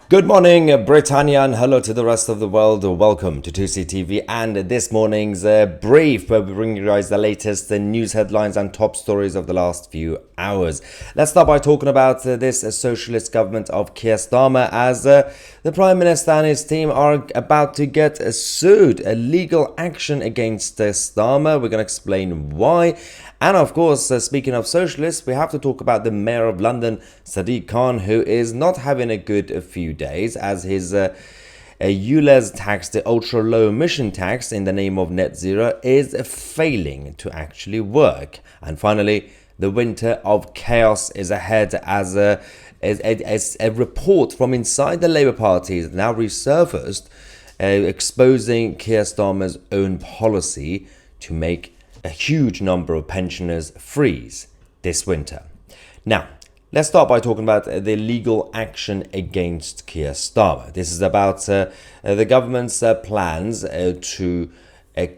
Good morning, Britannia, and hello to the rest of the world. Welcome to Tousi TV and this morning's brief, where we bring you guys the latest news headlines and top stories of the last few hours. Let's start by talking about this socialist government of Keir Starmer, as the Prime Minister and his team are about to get sued, a legal action against Starmer. We're going to explain why. And of course, speaking of socialists, we have to talk about the Mayor of London, Sadiq Khan, who is not having a good few days, as his ULEZ tax, the ultra low emission tax in the name of net zero, is failing to actually work. And finally, the winter of chaos is ahead, as a report from inside the Labour Party is now resurfaced, exposing Keir Starmer's own policy to make a huge number of pensioners freeze this winter. Now, let's start by talking about the legal action against Keir Starmer. This is about the government's plans to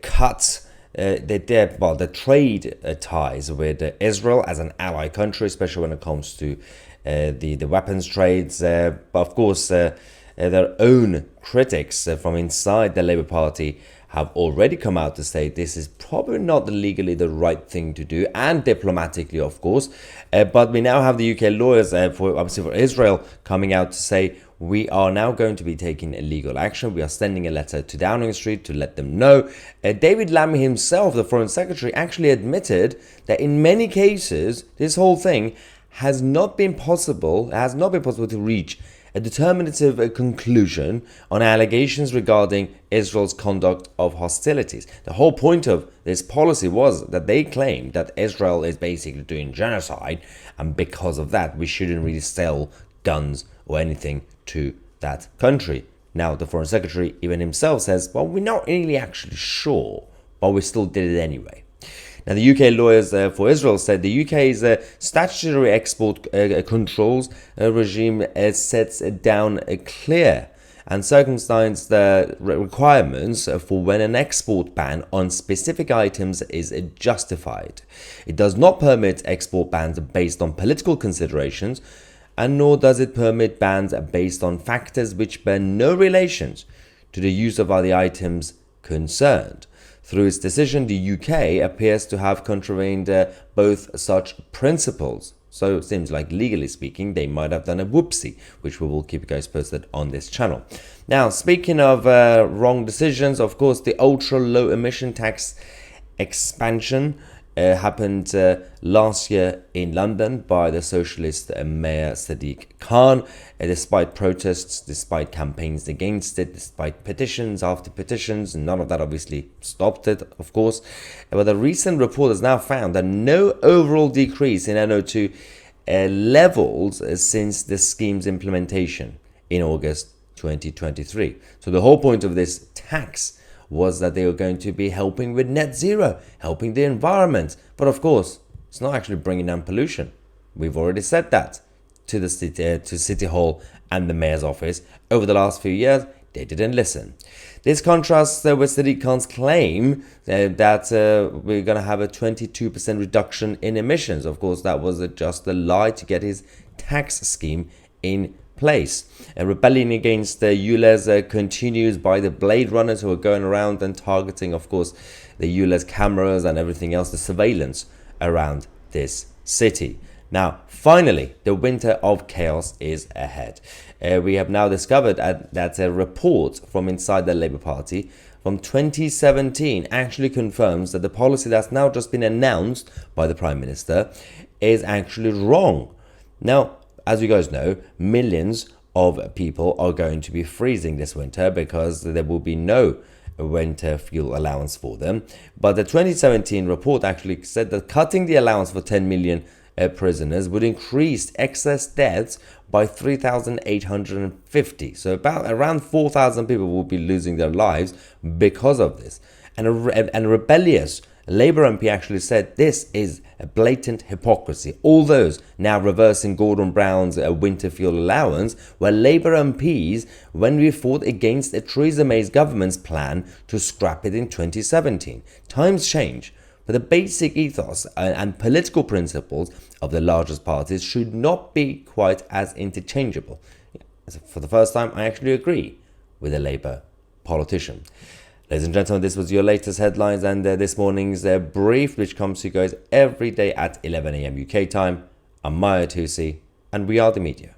cut the trade ties with Israel as an ally country, especially when it comes to the weapons trades. But of course, their own critics from inside the Labour Party have already come out to say this is probably not legally the right thing to do, and diplomatically, of course. But we now have the UK lawyers for Israel coming out to say we are now going to be taking illegal action. We are sending a letter to Downing Street to let them know. David Lammy himself, the Foreign Secretary, actually admitted that in many cases this whole thing has not been possible. It has not been possible to reach a determinative conclusion on allegations regarding Israel's conduct of hostilities. The whole point of this policy was that they claimed that Israel is basically doing genocide, and because of that we shouldn't really sell guns or anything to that country. Now, the Foreign Secretary even himself says, well, we're not really actually sure, but we still did it anyway. Now, the UK lawyers for Israel said the UK's statutory export controls regime sets down clear and circumstantial requirements for when an export ban on specific items is justified. It does not permit export bans based on political considerations, and nor does it permit bans based on factors which bear no relations to the use of the items concerned. Through its decision, the UK appears to have contravened both such principles. So it seems like, legally speaking, they might have done a whoopsie, which we will keep you guys posted on this channel. Now, speaking of wrong decisions, of course, the ultra low emission tax expansion happened last year in London by the socialist Mayor Sadiq Khan. Despite protests, despite campaigns against it, despite petitions after petitions, none of that obviously stopped it, of course. But a recent report has now found that no overall decrease in NO2 levels since the scheme's implementation in August 2023. So the whole point of this tax was that they were going to be helping with net zero, helping the environment. But of course, it's not actually bringing down pollution. We've already said that to the city, to City Hall and the Mayor's office. Over the last few years, they didn't listen. This contrasts with Sadiq Khan's claim that we're going to have a 22% reduction in emissions. Of course, that was just a lie to get his tax scheme in place. A rebellion against the ULEZ continues by the Blade Runners, who are going around and targeting, of course, the ULEZ cameras and everything else, the surveillance around this city. Now, finally, the winter of chaos is ahead. We have now discovered that a report from inside the Labour Party from 2017 actually confirms that the policy that's now just been announced by the Prime Minister is actually wrong. Now, as you guys know, millions of people are going to be freezing this winter because there will be no winter fuel allowance for them. But the 2017 report actually said that cutting the allowance for 10 million prisoners would increase excess deaths by 3,850. So around 4,000 people will be losing their lives because of this. And a rebellious Labour MP actually said this is a blatant hypocrisy. All those now reversing Gordon Brown's winter fuel allowance were Labour MPs when we fought against Theresa May's government's plan to scrap it in 2017. Times change, but the basic ethos and political principles of the largest parties should not be quite as interchangeable. For the first time, I actually agree with a Labour politician. Ladies and gentlemen, this was your latest headlines and this morning's brief, which comes to you guys every day at 11 a.m. UK time. I'm Tousi, and we are the media.